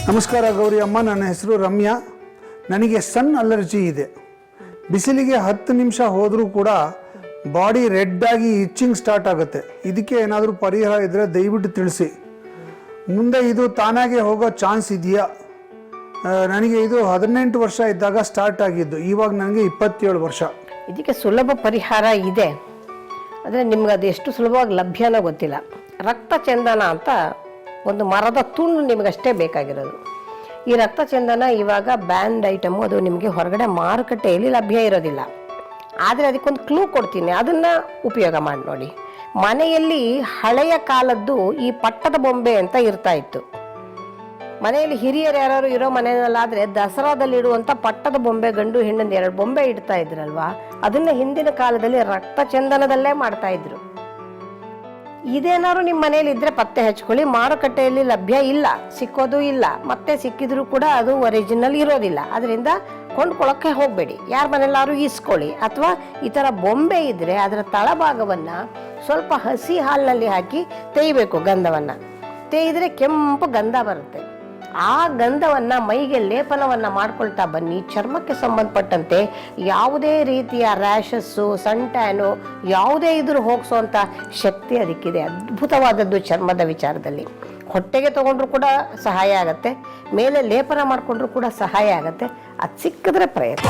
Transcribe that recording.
ನಮಸ್ಕಾರ ಗೌರಿ ಅಮ್ಮ, ನನ್ನ ಹೆಸರು ರಮ್ಯಾ. ನನಗೆ ಸನ್ ಅಲರ್ಜಿ ಇದೆ. ಬಿಸಿಲಿಗೆ 10 ನಿಮಿಷ ಹೋದರೂ ಕೂಡ ಬಾಡಿ ರೆಡ್ ಆಗಿ ಇಚ್ಚಿಂಗ್ ಸ್ಟಾರ್ಟ್ ಆಗುತ್ತೆ. ಇದಕ್ಕೆ ಏನಾದರೂ ಪರಿಹಾರ ಇದ್ದರೆ ದಯವಿಟ್ಟು ತಿಳಿಸಿ. ಮುಂದೆ ಇದು ತಾನಾಗೆ ಹೋಗೋ ಚಾನ್ಸ್ ಇದೆಯಾ? ನನಗೆ ಇದು 18 ವರ್ಷ ಇದ್ದಾಗ ಸ್ಟಾರ್ಟ್ ಆಗಿದ್ದು, ಇವಾಗ ನನಗೆ 27 ವರ್ಷ. ಇದಕ್ಕೆ ಸುಲಭ ಪರಿಹಾರ ಇದೆ, ಆದರೆ ನಿಮ್ಗೆ ಅದು ಎಷ್ಟು ಸುಲಭವಾಗಿ ಲಭ್ಯನೋ ಗೊತ್ತಿಲ್ಲ. ರಕ್ತ ಚಂದನ ಅಂತ ಒಂದು ಮರದ ತುಂಡು ನಿಮಗಷ್ಟೇ ಬೇಕಾಗಿರೋದು. ಈ ರಕ್ತ ಚಂದನ ಇವಾಗ ಬ್ಯಾಂಡ್ ಐಟಮು, ಅದು ನಿಮಗೆ ಹೊರಗಡೆ ಮಾರುಕಟ್ಟೆಯಲ್ಲಿ ಲಭ್ಯ ಇರೋದಿಲ್ಲ. ಆದರೆ ಅದಕ್ಕೊಂದು ಕ್ಲೂ ಕೊಡ್ತೀನಿ, ಅದನ್ನು ಉಪಯೋಗ ಮಾಡಿ ನೋಡಿ. ಮನೆಯಲ್ಲಿ ಹಳೆಯ ಕಾಲದ್ದು ಈ ಪಟ್ಟದ ಬೊಂಬೆ ಅಂತ ಇರ್ತಾ ಇತ್ತು. ಮನೆಯಲ್ಲಿ ಹಿರಿಯರು ಯಾರು ಇರೋ ಮನೆಯಲ್ಲಾದರೆ ದಸರಾದಲ್ಲಿಡುವಂಥ ಪಟ್ಟದ ಬೊಂಬೆ, ಗಂಡು ಹೆಣ್ಣಿಂದ 2 ಬೊಂಬೆ ಇಡ್ತಾ ಇದ್ರಲ್ವಾ, ಅದನ್ನು ಹಿಂದಿನ ಕಾಲದಲ್ಲಿ ರಕ್ತ ಚಂದನದಲ್ಲೇ ಮಾಡ್ತಾ ಇದ್ರು. ಇದೇನಾದ್ರು ನಿಮ್ಮ ಮನೇಲಿ ಇದ್ರೆ ಪತ್ತೆ ಹಚ್ಕೊಳ್ಳಿ. ಮಾರುಕಟ್ಟೆಯಲ್ಲಿ ಲಭ್ಯ ಇಲ್ಲ, ಸಿಕ್ಕೋದು ಇಲ್ಲ, ಮತ್ತೆ ಸಿಕ್ಕಿದ್ರು ಕೂಡ ಅದು ಒರಿಜಿನಲ್ ಇರೋದಿಲ್ಲ. ಅದರಿಂದ ಕೊಂಡ್ಕೊಳ್ಳೋಕ್ಕೆ ಹೋಗಬೇಡಿ. ಯಾರ ಮನೆಯಲ್ಲಾದ್ರು ಇಸ್ಕೊಳ್ಳಿ. ಅಥವಾ ಈ ಥರ ಬೊಂಬೆ ಇದ್ದರೆ ಅದರ ತಳಭಾಗವನ್ನು ಸ್ವಲ್ಪ ಹಸಿ ಹಾಲಿನಲ್ಲಿ ಹಾಕಿ ತೇಯಬೇಕು. ಗಂಧವನ್ನು ತೇಯಿದ್ರೆ ಕೆಂಪು ಗಂಧ ಬರುತ್ತೆ. ಆ ಗಂಧವನ್ನು ಮೈಗೆ ಲೇಪನವನ್ನು ಮಾಡ್ಕೊಳ್ತಾ ಬನ್ನಿ. ಚರ್ಮಕ್ಕೆ ಸಂಬಂಧಪಟ್ಟಂತೆ ಯಾವುದೇ ರೀತಿಯ ರ್ಯಾಷಸ್ಸು, ಸನ್ಟ್ಯಾನು, ಯಾವುದೇ ಇದ್ರೂ ಹೋಗಿಸೋಂಥ ಶಕ್ತಿ ಅದಕ್ಕಿದೆ. ಅದ್ಭುತವಾದದ್ದು ಚರ್ಮದ ವಿಚಾರದಲ್ಲಿ. ಹೊಟ್ಟೆಗೆ ತೊಗೊಂಡ್ರು ಕೂಡ ಸಹಾಯ ಆಗುತ್ತೆ, ಮೇಲೆ ಲೇಪನ ಮಾಡಿಕೊಂಡ್ರು ಕೂಡ ಸಹಾಯ ಆಗುತ್ತೆ. ಅದು ಸಿಕ್ಕಿದ್ರೆ ಪ್ರಯತ್ನ.